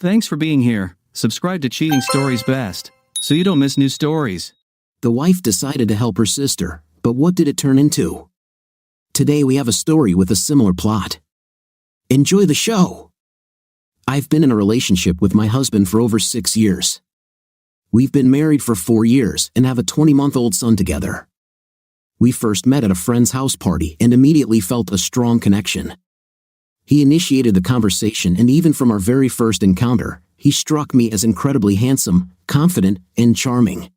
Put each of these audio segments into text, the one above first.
Thanks for being here. Subscribe to Cheating Stories Best, so you don't miss new stories. The wife decided to help her sister, but what did it turn into? Today we have a story with a similar plot. Enjoy the show! I've been in a relationship with my husband for over 6 years. We've been married for 4 years and have a 20-month-old son together. We first met at a friend's house party and immediately felt a strong connection. He initiated the conversation, and even from our very first encounter, he struck me as incredibly handsome, confident, and charming.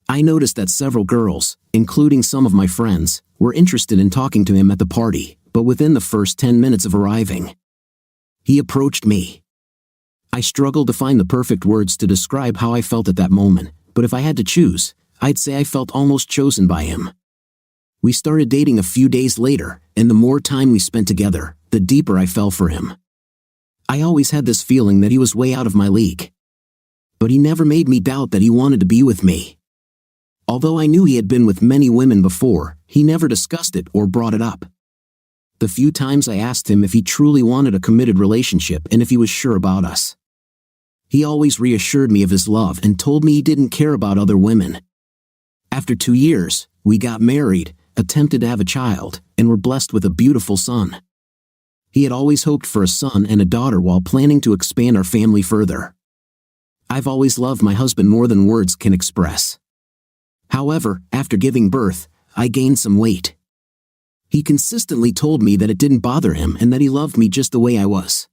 I noticed that several girls, including some of my friends, were interested in talking to him at the party, but within the first 10 minutes of arriving, he approached me. I struggled to find the perfect words to describe how I felt at that moment, but if I had to choose, I'd say I felt almost chosen by him. We started dating a few days later, and the more time we spent together, the deeper I fell for him. I always had this feeling that he was way out of my league. But he never made me doubt that he wanted to be with me. Although I knew he had been with many women before, he never discussed it or brought it up. The few times I asked him if he truly wanted a committed relationship and if he was sure about us, he always reassured me of his love and told me he didn't care about other women. After 2 years, we got married, attempted to have a child, and were blessed with a beautiful son. He had always hoped for a son and a daughter while planning to expand our family further. I've always loved my husband more than words can express. However, after giving birth, I gained some weight. He consistently told me that it didn't bother him and that he loved me just the way I was.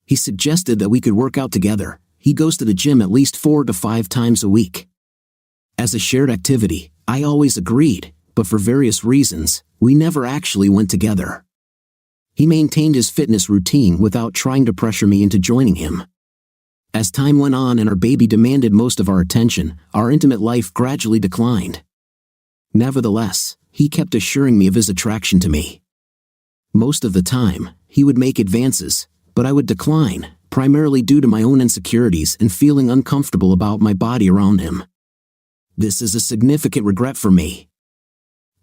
He suggested that we could work out together. He goes to the gym at least 4 to 5 times a week. As a shared activity, I always agreed, but for various reasons, we never actually went together. He maintained his fitness routine without trying to pressure me into joining him. As time went on and our baby demanded most of our attention, our intimate life gradually declined. Nevertheless, he kept assuring me of his attraction to me. Most of the time, he would make advances, but I would decline, primarily due to my own insecurities and feeling uncomfortable about my body around him. This is a significant regret for me.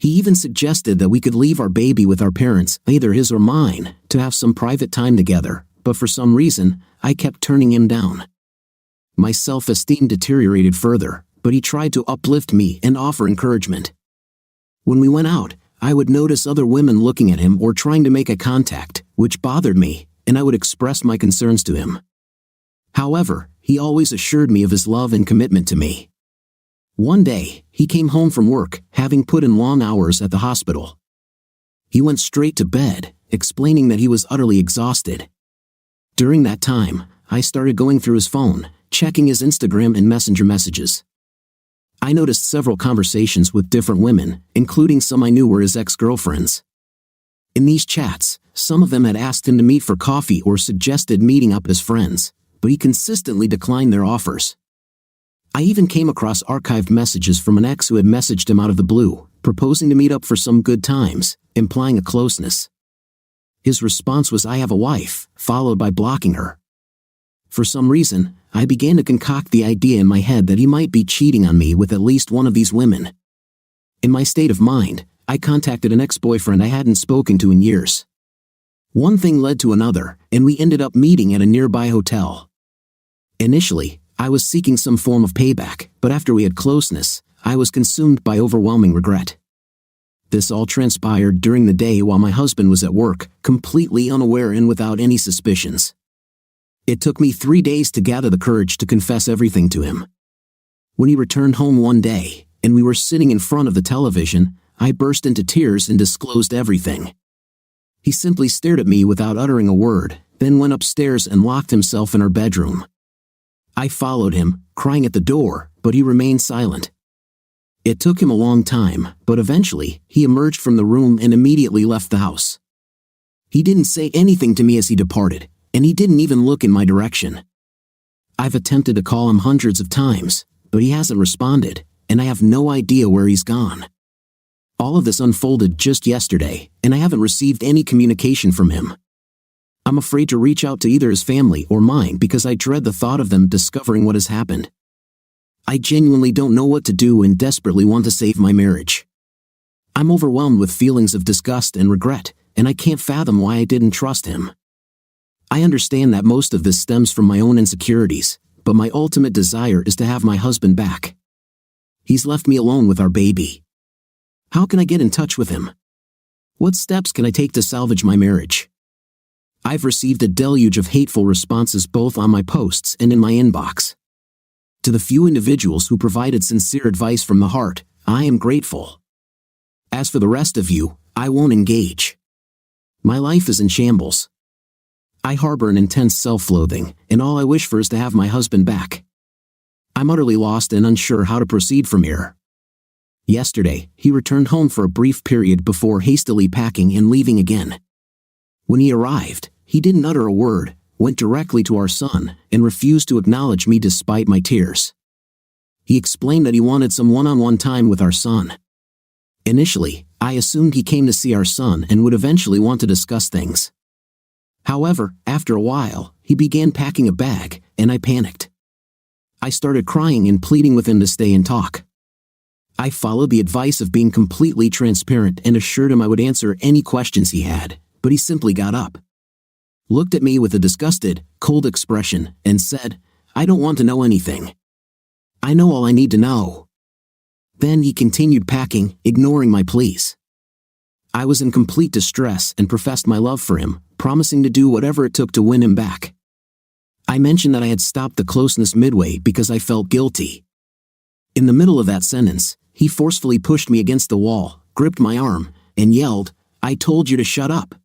He even suggested that we could leave our baby with our parents, either his or mine, to have some private time together, but for some reason, I kept turning him down. My self-esteem deteriorated further, but he tried to uplift me and offer encouragement. When we went out, I would notice other women looking at him or trying to make eye contact, which bothered me, and I would express my concerns to him. However, he always assured me of his love and commitment to me. One day, he came home from work, having put in long hours at the hospital. He went straight to bed, explaining that he was utterly exhausted. During that time, I started going through his phone, checking his Instagram and Messenger messages. I noticed several conversations with different women, including some I knew were his ex-girlfriends. In these chats, some of them had asked him to meet for coffee or suggested meeting up as friends, but he consistently declined their offers. I even came across archived messages from an ex who had messaged him out of the blue, proposing to meet up for some good times, implying a closeness. His response was, "I have a wife," followed by blocking her. For some reason, I began to concoct the idea in my head that he might be cheating on me with at least one of these women. In my state of mind, I contacted an ex-boyfriend I hadn't spoken to in years. One thing led to another, and we ended up meeting at a nearby hotel. Initially, I was seeking some form of payback, but after we had closeness, I was consumed by overwhelming regret. This all transpired during the day while my husband was at work, completely unaware and without any suspicions. It took me 3 days to gather the courage to confess everything to him. When he returned home one day, and we were sitting in front of the television, I burst into tears and disclosed everything. He simply stared at me without uttering a word, then went upstairs and locked himself in our bedroom. I followed him, crying at the door, but he remained silent. It took him a long time, but eventually, he emerged from the room and immediately left the house. He didn't say anything to me as he departed, and he didn't even look in my direction. I've attempted to call him hundreds of times, but he hasn't responded, and I have no idea where he's gone. All of this unfolded just yesterday, and I haven't received any communication from him. I'm afraid to reach out to either his family or mine because I dread the thought of them discovering what has happened. I genuinely don't know what to do and desperately want to save my marriage. I'm overwhelmed with feelings of disgust and regret, and I can't fathom why I didn't trust him. I understand that most of this stems from my own insecurities, but my ultimate desire is to have my husband back. He's left me alone with our baby. How can I get in touch with him? What steps can I take to salvage my marriage? I've received a deluge of hateful responses both on my posts and in my inbox. To the few individuals who provided sincere advice from the heart, I am grateful. As for the rest of you, I won't engage. My life is in shambles. I harbor an intense self-loathing, and all I wish for is to have my husband back. I'm utterly lost and unsure how to proceed from here. Yesterday, he returned home for a brief period before hastily packing and leaving again. When he arrived, he didn't utter a word, went directly to our son, and refused to acknowledge me despite my tears. He explained that he wanted some one-on-one time with our son. Initially, I assumed he came to see our son and would eventually want to discuss things. However, after a while, he began packing a bag, and I panicked. I started crying and pleading with him to stay and talk. I followed the advice of being completely transparent and assured him I would answer any questions he had, but he simply got up, looked at me with a disgusted, cold expression, and said, "I don't want to know anything. I know all I need to know." Then he continued packing, ignoring my pleas. I was in complete distress and professed my love for him, promising to do whatever it took to win him back. I mentioned that I had stopped the closeness midway because I felt guilty. In the middle of that sentence, he forcefully pushed me against the wall, gripped my arm, and yelled, "I told you to shut up."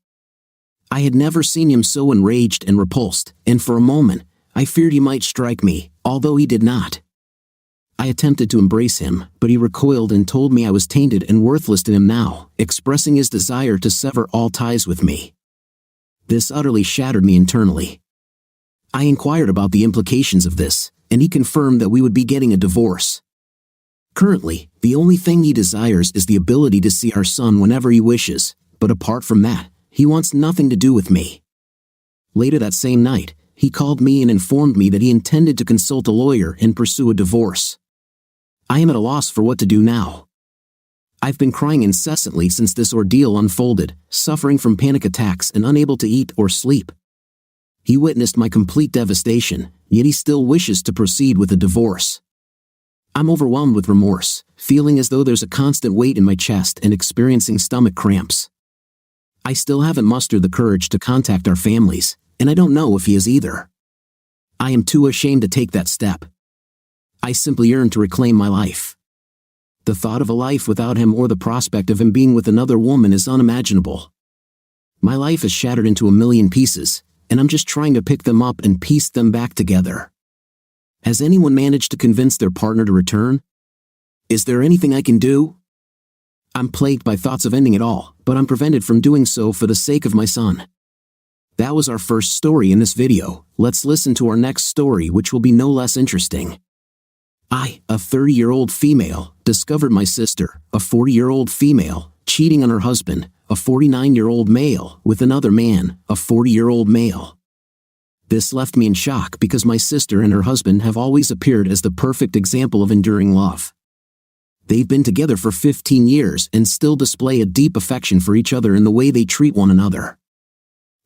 I had never seen him so enraged and repulsed, and for a moment, I feared he might strike me, although he did not. I attempted to embrace him, but he recoiled and told me I was tainted and worthless to him now, expressing his desire to sever all ties with me. This utterly shattered me internally. I inquired about the implications of this, and he confirmed that we would be getting a divorce. Currently, the only thing he desires is the ability to see our son whenever he wishes, but apart from that, he wants nothing to do with me. Later that same night, he called me and informed me that he intended to consult a lawyer and pursue a divorce. I am at a loss for what to do now. I've been crying incessantly since this ordeal unfolded, suffering from panic attacks and unable to eat or sleep. He witnessed my complete devastation, yet he still wishes to proceed with a divorce. I'm overwhelmed with remorse, feeling as though there's a constant weight in my chest and experiencing stomach cramps. I still haven't mustered the courage to contact our families, and I don't know if he is either. I am too ashamed to take that step. I simply yearn to reclaim my life. The thought of a life without him or the prospect of him being with another woman is unimaginable. My life is shattered into a million pieces, and I'm just trying to pick them up and piece them back together. Has anyone managed to convince their partner to return? Is there anything I can do? I'm plagued by thoughts of ending it all, but I'm prevented from doing so for the sake of my son. That was our first story in this video. Let's listen to our next story, which will be no less interesting. I, a 30-year-old female, discovered my sister, a 40-year-old female, cheating on her husband, a 49-year-old male, with another man, a 40-year-old male. This left me in shock because my sister and her husband have always appeared as the perfect example of enduring love. They've been together for 15 years and still display a deep affection for each other in the way they treat one another.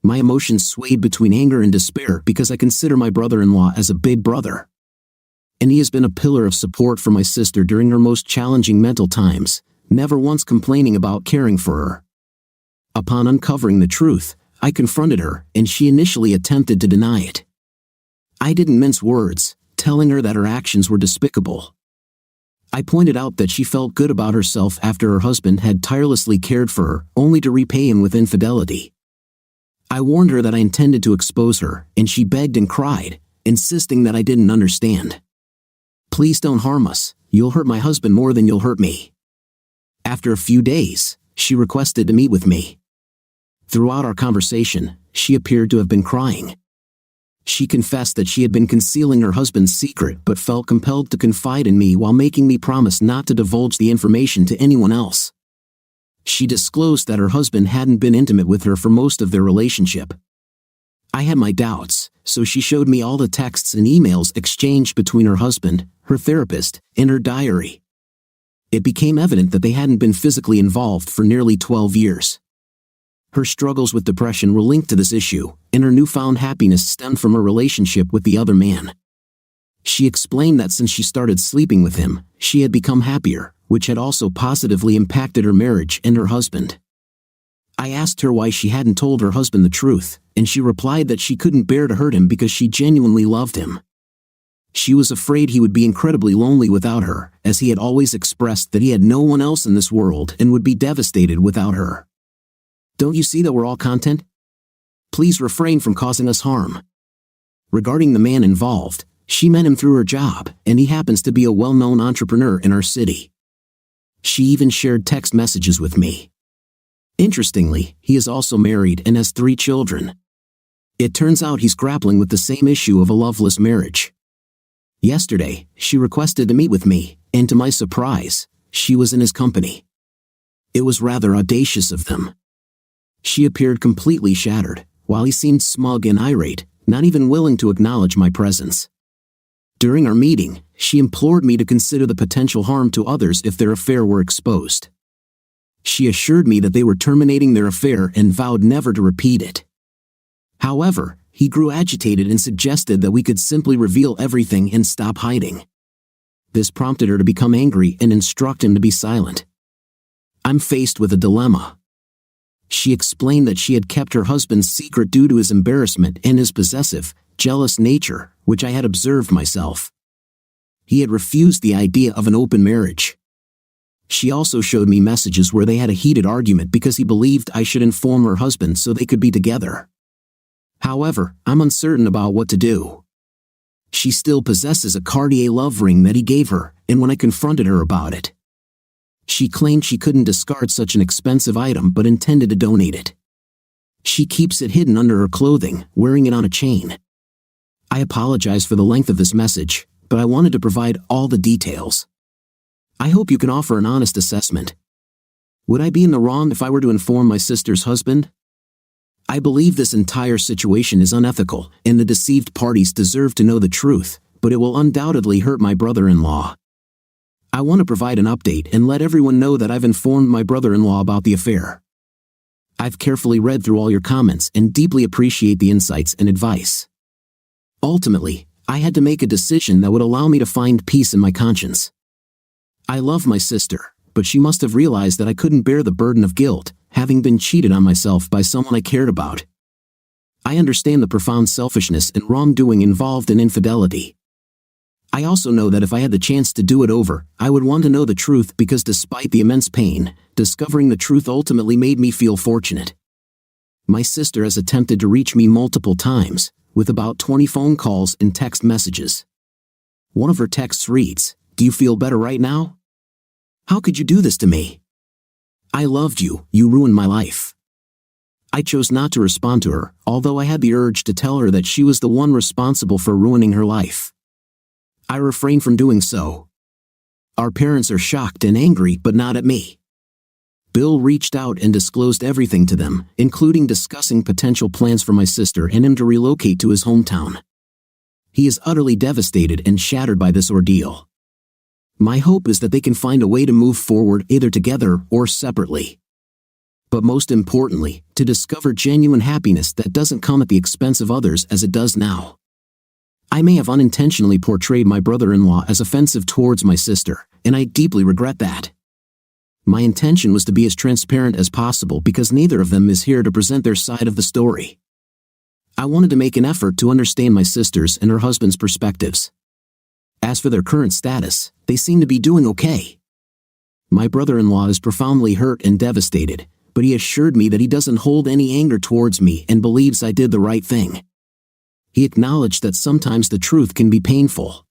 My emotions swayed between anger and despair because I consider my brother-in-law as a big brother. And he has been a pillar of support for my sister during her most challenging mental times, never once complaining about caring for her. Upon uncovering the truth, I confronted her, and she initially attempted to deny it. I didn't mince words, telling her that her actions were despicable. I pointed out that she felt good about herself after her husband had tirelessly cared for her, only to repay him with infidelity. I warned her that I intended to expose her, and she begged and cried, insisting that I didn't understand. "Please don't harm us, you'll hurt my husband more than you'll hurt me." After a few days, she requested to meet with me. Throughout our conversation, she appeared to have been crying. She confessed that she had been concealing her husband's secret but felt compelled to confide in me while making me promise not to divulge the information to anyone else. She disclosed that her husband hadn't been intimate with her for most of their relationship. I had my doubts, so she showed me all the texts and emails exchanged between her husband, her therapist, and her diary. It became evident that they hadn't been physically involved for nearly 12 years. Her struggles with depression were linked to this issue, and her newfound happiness stemmed from her relationship with the other man. She explained that since she started sleeping with him, she had become happier, which had also positively impacted her marriage and her husband. I asked her why she hadn't told her husband the truth, and she replied that she couldn't bear to hurt him because she genuinely loved him. She was afraid he would be incredibly lonely without her, as he had always expressed that he had no one else in this world and would be devastated without her. Don't you see that we're all content? Please refrain from causing us harm. Regarding the man involved, she met him through her job, and he happens to be a well-known entrepreneur in our city. She even shared text messages with me. Interestingly, he is also married and has 3 children. It turns out he's grappling with the same issue of a loveless marriage. Yesterday, she requested to meet with me, and to my surprise, she was in his company. It was rather audacious of them. She appeared completely shattered, while he seemed smug and irate, not even willing to acknowledge my presence. During our meeting, she implored me to consider the potential harm to others if their affair were exposed. She assured me that they were terminating their affair and vowed never to repeat it. However, he grew agitated and suggested that we could simply reveal everything and stop hiding. This prompted her to become angry and instruct him to be silent. I'm faced with a dilemma. She explained that she had kept her husband's secret due to his embarrassment and his possessive, jealous nature, which I had observed myself. He had refused the idea of an open marriage. She also showed me messages where they had a heated argument because he believed I should inform her husband so they could be together. However, I'm uncertain about what to do. She still possesses a Cartier love ring that he gave her, and when I confronted her about it, she claimed she couldn't discard such an expensive item but intended to donate it. She keeps it hidden under her clothing, wearing it on a chain. I apologize for the length of this message, but I wanted to provide all the details. I hope you can offer an honest assessment. Would I be in the wrong if I were to inform my sister's husband? I believe this entire situation is unethical, and the deceived parties deserve to know the truth, but it will undoubtedly hurt my brother-in-law. I want to provide an update and let everyone know that I've informed my brother-in-law about the affair. I've carefully read through all your comments and deeply appreciate the insights and advice. Ultimately, I had to make a decision that would allow me to find peace in my conscience. I love my sister, but she must have realized that I couldn't bear the burden of guilt, having been cheated on myself by someone I cared about. I understand the profound selfishness and wrongdoing involved in infidelity. I also know that if I had the chance to do it over, I would want to know the truth because despite the immense pain, discovering the truth ultimately made me feel fortunate. My sister has attempted to reach me multiple times, with about 20 phone calls and text messages. One of her texts reads, "Do you feel better right now? How could you do this to me? I loved you, you ruined my life." I chose not to respond to her, although I had the urge to tell her that she was the one responsible for ruining her life. I refrained from doing so. Our parents are shocked and angry, but not at me. Bill reached out and disclosed everything to them, including discussing potential plans for my sister and him to relocate to his hometown. He is utterly devastated and shattered by this ordeal. My hope is that they can find a way to move forward either together or separately. But most importantly, to discover genuine happiness that doesn't come at the expense of others as it does now. I may have unintentionally portrayed my brother-in-law as offensive towards my sister, and I deeply regret that. My intention was to be as transparent as possible because neither of them is here to present their side of the story. I wanted to make an effort to understand my sister's and her husband's perspectives. As for their current status, they seem to be doing okay. My brother-in-law is profoundly hurt and devastated, but he assured me that he doesn't hold any anger towards me and believes I did the right thing. He acknowledged that sometimes the truth can be painful.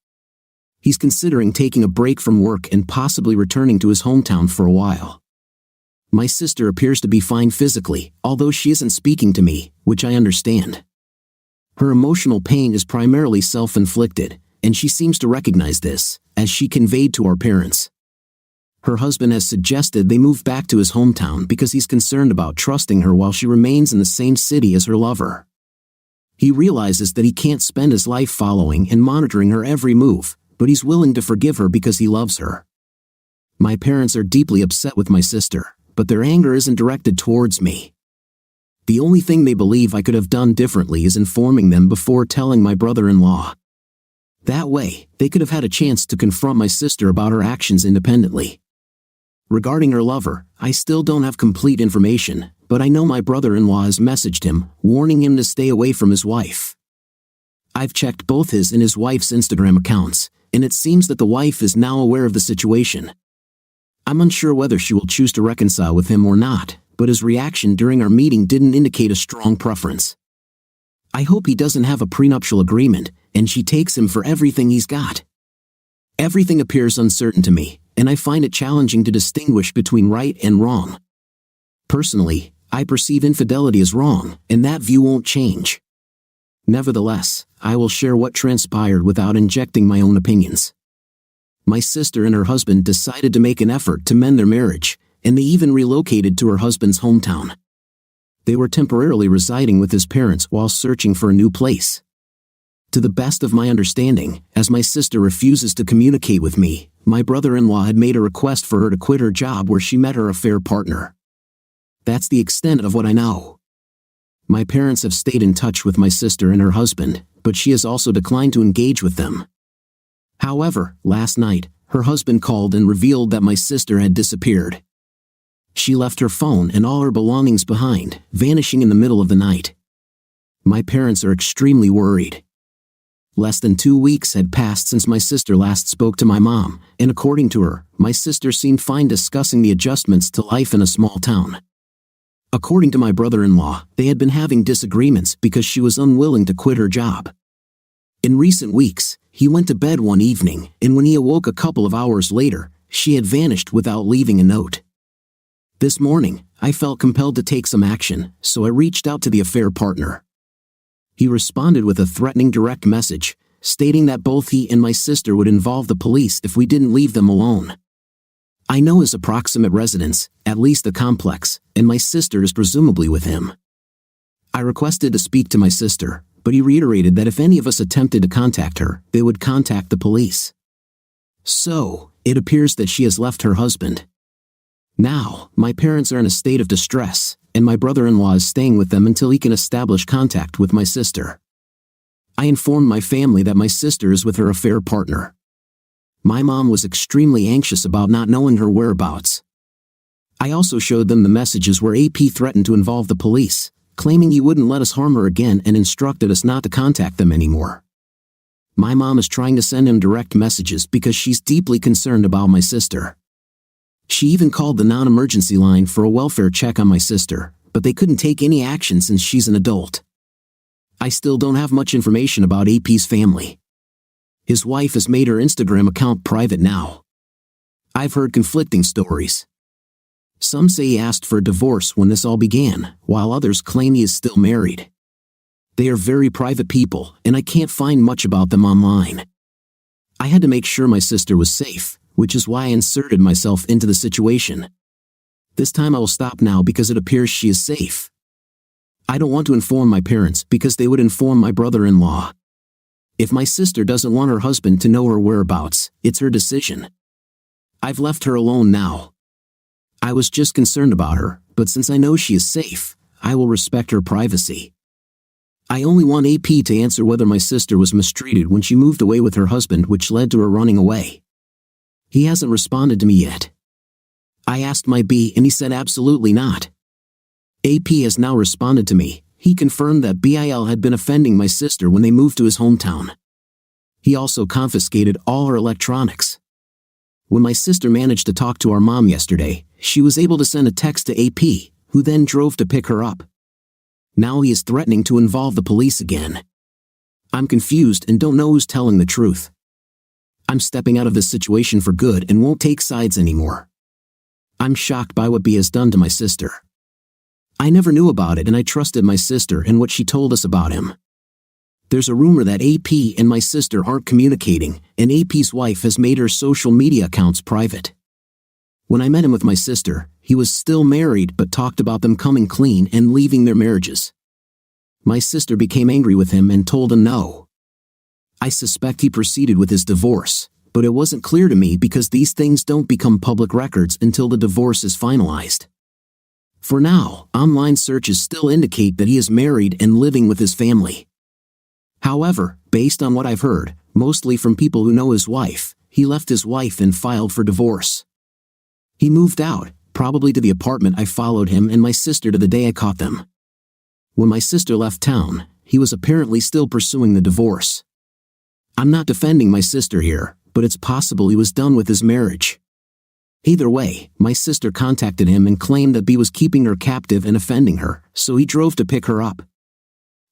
He's considering taking a break from work and possibly returning to his hometown for a while. My sister appears to be fine physically, although she isn't speaking to me, which I understand. Her emotional pain is primarily self-inflicted, and she seems to recognize this, as she conveyed to our parents. Her husband has suggested they move back to his hometown because he's concerned about trusting her while she remains in the same city as her lover. He realizes that he can't spend his life following and monitoring her every move, but he's willing to forgive her because he loves her. My parents are deeply upset with my sister, but their anger isn't directed towards me. The only thing they believe I could have done differently is informing them before telling my brother-in-law. That way, they could have had a chance to confront my sister about her actions independently. Regarding her lover, I still don't have complete information, but I know my brother-in-law has messaged him, warning him to stay away from his wife. I've checked both his and his wife's Instagram accounts, and it seems that the wife is now aware of the situation. I'm unsure whether she will choose to reconcile with him or not, but his reaction during our meeting didn't indicate a strong preference. I hope he doesn't have a prenuptial agreement, and she takes him for everything he's got. Everything appears uncertain to me, and I find it challenging to distinguish between right and wrong. Personally, I perceive infidelity as wrong, and that view won't change. Nevertheless, I will share what transpired without injecting my own opinions. My sister and her husband decided to make an effort to mend their marriage, and they even relocated to her husband's hometown. They were temporarily residing with his parents while searching for a new place. To the best of my understanding, as my sister refuses to communicate with me, my brother-in-law had made a request for her to quit her job where she met her affair partner. That's the extent of what I know. My parents have stayed in touch with my sister and her husband, but she has also declined to engage with them. However, last night, her husband called and revealed that my sister had disappeared. She left her phone and all her belongings behind, vanishing in the middle of the night. My parents are extremely worried. Less than 2 weeks had passed since my sister last spoke to my mom, and according to her, my sister seemed fine discussing the adjustments to life in a small town. According to my brother-in-law, they had been having disagreements because she was unwilling to quit her job. In recent weeks, he went to bed one evening, and when he awoke a couple of hours later, she had vanished without leaving a note. This morning, I felt compelled to take some action, so I reached out to the affair partner. He responded with a threatening direct message, stating that both he and my sister would involve the police if we didn't leave them alone. I know his approximate residence, at least the complex, and my sister is presumably with him. I requested to speak to my sister, but he reiterated that if any of us attempted to contact her, they would contact the police. So, it appears that she has left her husband. Now, my parents are in a state of distress, and my brother-in-law is staying with them until he can establish contact with my sister. I informed my family that my sister is with her affair partner. My mom was extremely anxious about not knowing her whereabouts. I also showed them the messages where AP threatened to involve the police, claiming he wouldn't let us harm her again and instructed us not to contact them anymore. My mom is trying to send him direct messages because she's deeply concerned about my sister. She even called the non-emergency line for a welfare check on my sister, but they couldn't take any action since she's an adult. I still don't have much information about AP's family. His wife has made her Instagram account private now. I've heard conflicting stories. Some say he asked for a divorce when this all began, while others claim he is still married. They are very private people, and I can't find much about them online. I had to make sure my sister was safe, which is why I inserted myself into the situation. This time I will stop now because it appears she is safe. I don't want to inform my parents because they would inform my brother-in-law. If my sister doesn't want her husband to know her whereabouts, it's her decision. I've left her alone now. I was just concerned about her, but since I know she is safe, I will respect her privacy. I only want AP to answer whether my sister was mistreated when she moved away with her husband, which led to her running away. He hasn't responded to me yet. I asked my B and he said absolutely not. AP has now responded to me. He confirmed that BIL had been offending my sister when they moved to his hometown. He also confiscated all her electronics. When my sister managed to talk to our mom yesterday, she was able to send a text to AP, who then drove to pick her up. Now he is threatening to involve the police again. I'm confused and don't know who's telling the truth. I'm stepping out of this situation for good and won't take sides anymore. I'm shocked by what B has done to my sister. I never knew about it and I trusted my sister and what she told us about him. There's a rumor that AP and my sister aren't communicating, and AP's wife has made her social media accounts private. When I met him with my sister, he was still married but talked about them coming clean and leaving their marriages. My sister became angry with him and told him no. I suspect he proceeded with his divorce, but it wasn't clear to me because these things don't become public records until the divorce is finalized. For now, online searches still indicate that he is married and living with his family. However, based on what I've heard, mostly from people who know his wife, he left his wife and filed for divorce. He moved out, probably to the apartment I followed him and my sister to the day I caught them. When my sister left town, he was apparently still pursuing the divorce. I'm not defending my sister here, but it's possible he was done with his marriage. Either way, my sister contacted him and claimed that B was keeping her captive and offending her, so he drove to pick her up.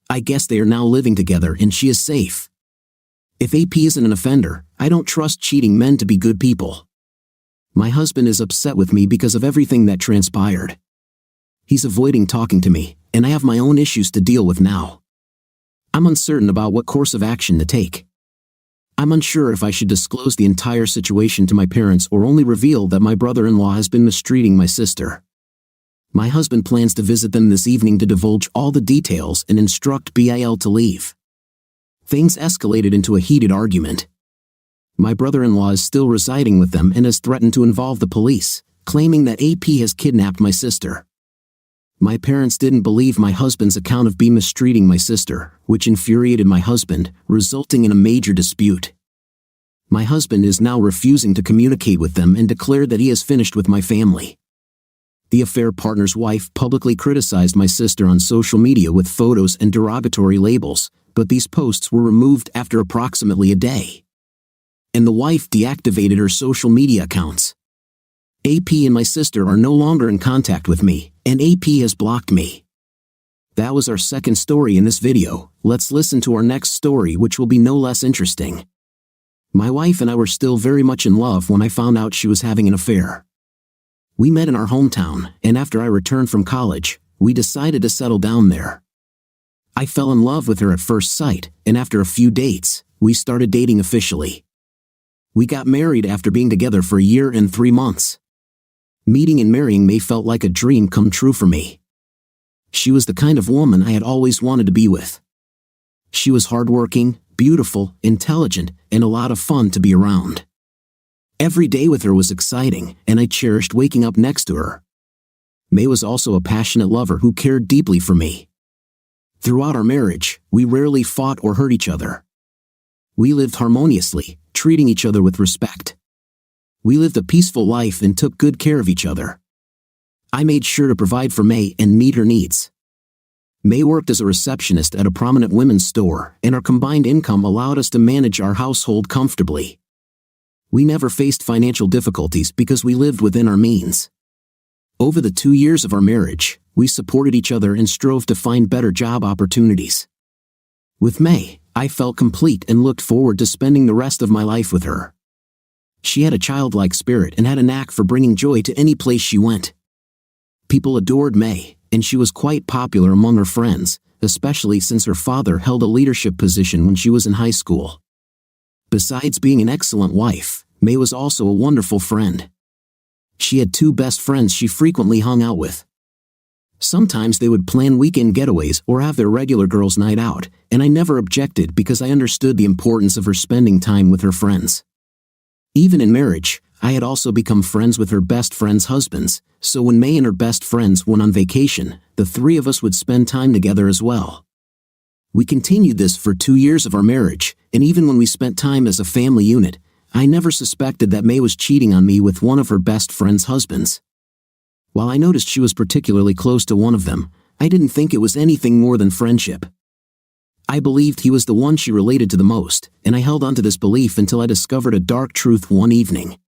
I guess they are now living together and she is safe. If AP isn't an offender, I don't trust cheating men to be good people. My husband is upset with me because of everything that transpired. He's avoiding talking to me, and I have my own issues to deal with now. I'm uncertain about what course of action to take. I'm unsure if I should disclose the entire situation to my parents or only reveal that my brother-in-law has been mistreating my sister. My husband plans to visit them this evening to divulge all the details and instruct BIL to leave. Things escalated into a heated argument. My brother-in-law is still residing with them and has threatened to involve the police, claiming that AP has kidnapped my sister. My parents didn't believe my husband's account of B mistreating my sister, which infuriated my husband, resulting in a major dispute. My husband is now refusing to communicate with them and declared that he has finished with my family. The affair partner's wife publicly criticized my sister on social media with photos and derogatory labels, but these posts were removed after approximately a day. And the wife deactivated her social media accounts. AP and my sister are no longer in contact with me, and AP has blocked me. That was our second story in this video. Let's listen to our next story, which will be no less interesting. My wife and I were still very much in love when I found out she was having an affair. We met in our hometown, and after I returned from college, we decided to settle down there. I fell in love with her at first sight, and after a few dates, we started dating officially. We got married after being together for a year and 3 months. Meeting and marrying May felt like a dream come true for me. She was the kind of woman I had always wanted to be with. She was hardworking, beautiful, intelligent, and a lot of fun to be around. Every day with her was exciting, and I cherished waking up next to her. May was also a passionate lover who cared deeply for me. Throughout our marriage, we rarely fought or hurt each other. We lived harmoniously, treating each other with respect. We lived a peaceful life and took good care of each other. I made sure to provide for May and meet her needs. May worked as a receptionist at a prominent women's store, and our combined income allowed us to manage our household comfortably. We never faced financial difficulties because we lived within our means. Over the 2 years of our marriage, we supported each other and strove to find better job opportunities. With May, I felt complete and looked forward to spending the rest of my life with her. She had a childlike spirit and had a knack for bringing joy to any place she went. People adored May, and she was quite popular among her friends, especially since her father held a leadership position when she was in high school. Besides being an excellent wife, May was also a wonderful friend. She had 2 best friends she frequently hung out with. Sometimes they would plan weekend getaways or have their regular girls' night out, and I never objected because I understood the importance of her spending time with her friends. Even in marriage, I had also become friends with her best friends' husbands, so when May and her best friends went on vacation, the 3 of us would spend time together as well. We continued this for 2 years of our marriage, and even when we spent time as a family unit, I never suspected that May was cheating on me with one of her best friends' husbands. While I noticed she was particularly close to one of them, I didn't think it was anything more than friendship. I believed he was the one she related to the most, and I held on to this belief until I discovered a dark truth one evening.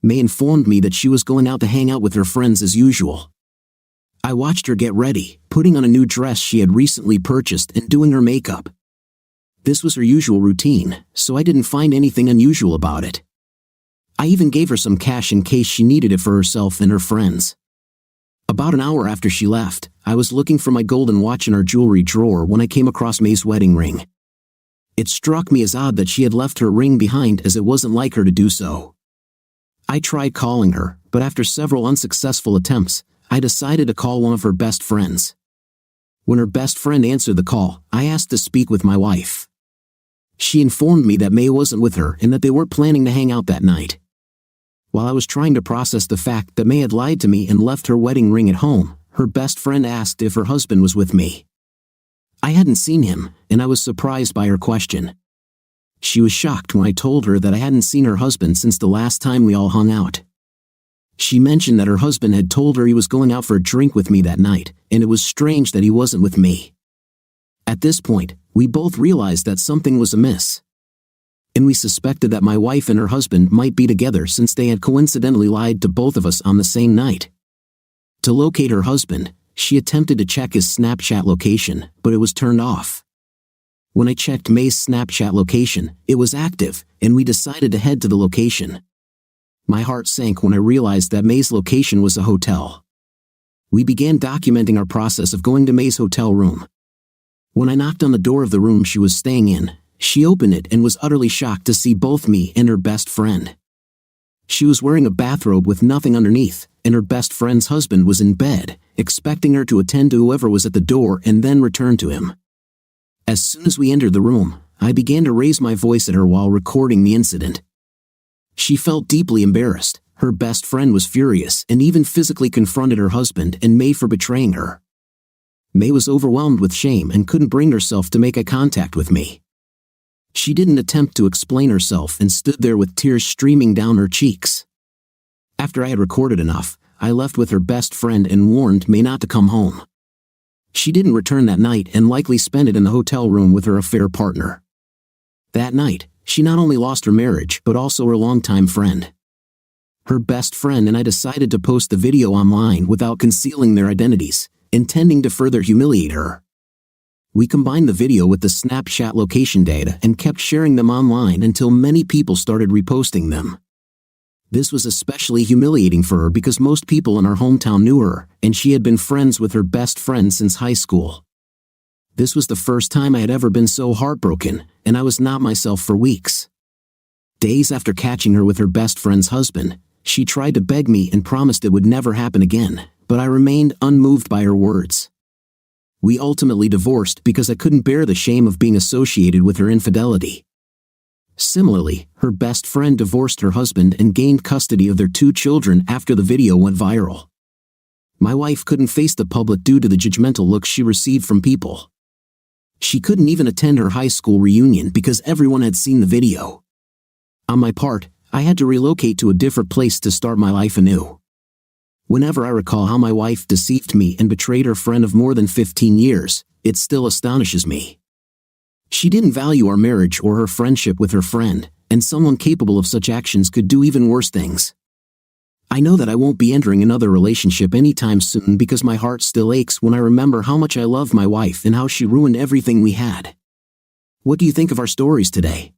May informed me that she was going out to hang out with her friends as usual. I watched her get ready, putting on a new dress she had recently purchased and doing her makeup. This was her usual routine, so I didn't find anything unusual about it. I even gave her some cash in case she needed it for herself and her friends. About an hour after she left, I was looking for my golden watch in our jewelry drawer when I came across May's wedding ring. It struck me as odd that she had left her ring behind, as it wasn't like her to do so. I tried calling her, but after several unsuccessful attempts, I decided to call one of her best friends. When her best friend answered the call, I asked to speak with my wife. She informed me that May wasn't with her and that they weren't planning to hang out that night. While I was trying to process the fact that May had lied to me and left her wedding ring at home, her best friend asked if her husband was with me. I hadn't seen him, and I was surprised by her question. She was shocked when I told her that I hadn't seen her husband since the last time we all hung out. She mentioned that her husband had told her he was going out for a drink with me that night, and it was strange that he wasn't with me. At this point, we both realized that something was amiss. And we suspected that my wife and her husband might be together since they had coincidentally lied to both of us on the same night. To locate her husband, she attempted to check his Snapchat location, but it was turned off. When I checked May's Snapchat location, it was active, and we decided to head to the location. My heart sank when I realized that May's location was a hotel. We began documenting our process of going to May's hotel room. When I knocked on the door of the room she was staying in, she opened it and was utterly shocked to see both me and her best friend. She was wearing a bathrobe with nothing underneath, and her best friend's husband was in bed, expecting her to attend to whoever was at the door and then return to him. As soon as we entered the room, I began to raise my voice at her while recording the incident. She felt deeply embarrassed, her best friend was furious and even physically confronted her husband and May for betraying her. May was overwhelmed with shame and couldn't bring herself to make eye contact with me. She didn't attempt to explain herself and stood there with tears streaming down her cheeks. After I had recorded enough, I left with her best friend and warned May not to come home. She didn't return that night and likely spent it in the hotel room with her affair partner. That night, she not only lost her marriage but also her longtime friend. Her best friend and I decided to post the video online without concealing their identities, intending to further humiliate her. We combined the video with the Snapchat location data and kept sharing them online until many people started reposting them. This was especially humiliating for her because most people in our hometown knew her, and she had been friends with her best friend since high school. This was the first time I had ever been so heartbroken, and I was not myself for weeks. Days after catching her with her best friend's husband, she tried to beg me and promised it would never happen again, but I remained unmoved by her words. We ultimately divorced because I couldn't bear the shame of being associated with her infidelity. Similarly, her best friend divorced her husband and gained custody of their 2 children after the video went viral. My wife couldn't face the public due to the judgmental looks she received from people. She couldn't even attend her high school reunion because everyone had seen the video. On my part, I had to relocate to a different place to start my life anew. Whenever I recall how my wife deceived me and betrayed her friend of more than 15 years, it still astonishes me. She didn't value our marriage or her friendship with her friend, and someone capable of such actions could do even worse things. I know that I won't be entering another relationship anytime soon because my heart still aches when I remember how much I love my wife and how she ruined everything we had. What do you think of our stories today?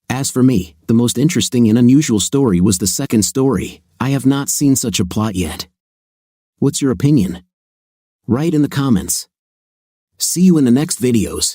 As for me, the most interesting and unusual story was the second story. I have not seen such a plot yet. What's your opinion? Write in the comments. See you in the next videos.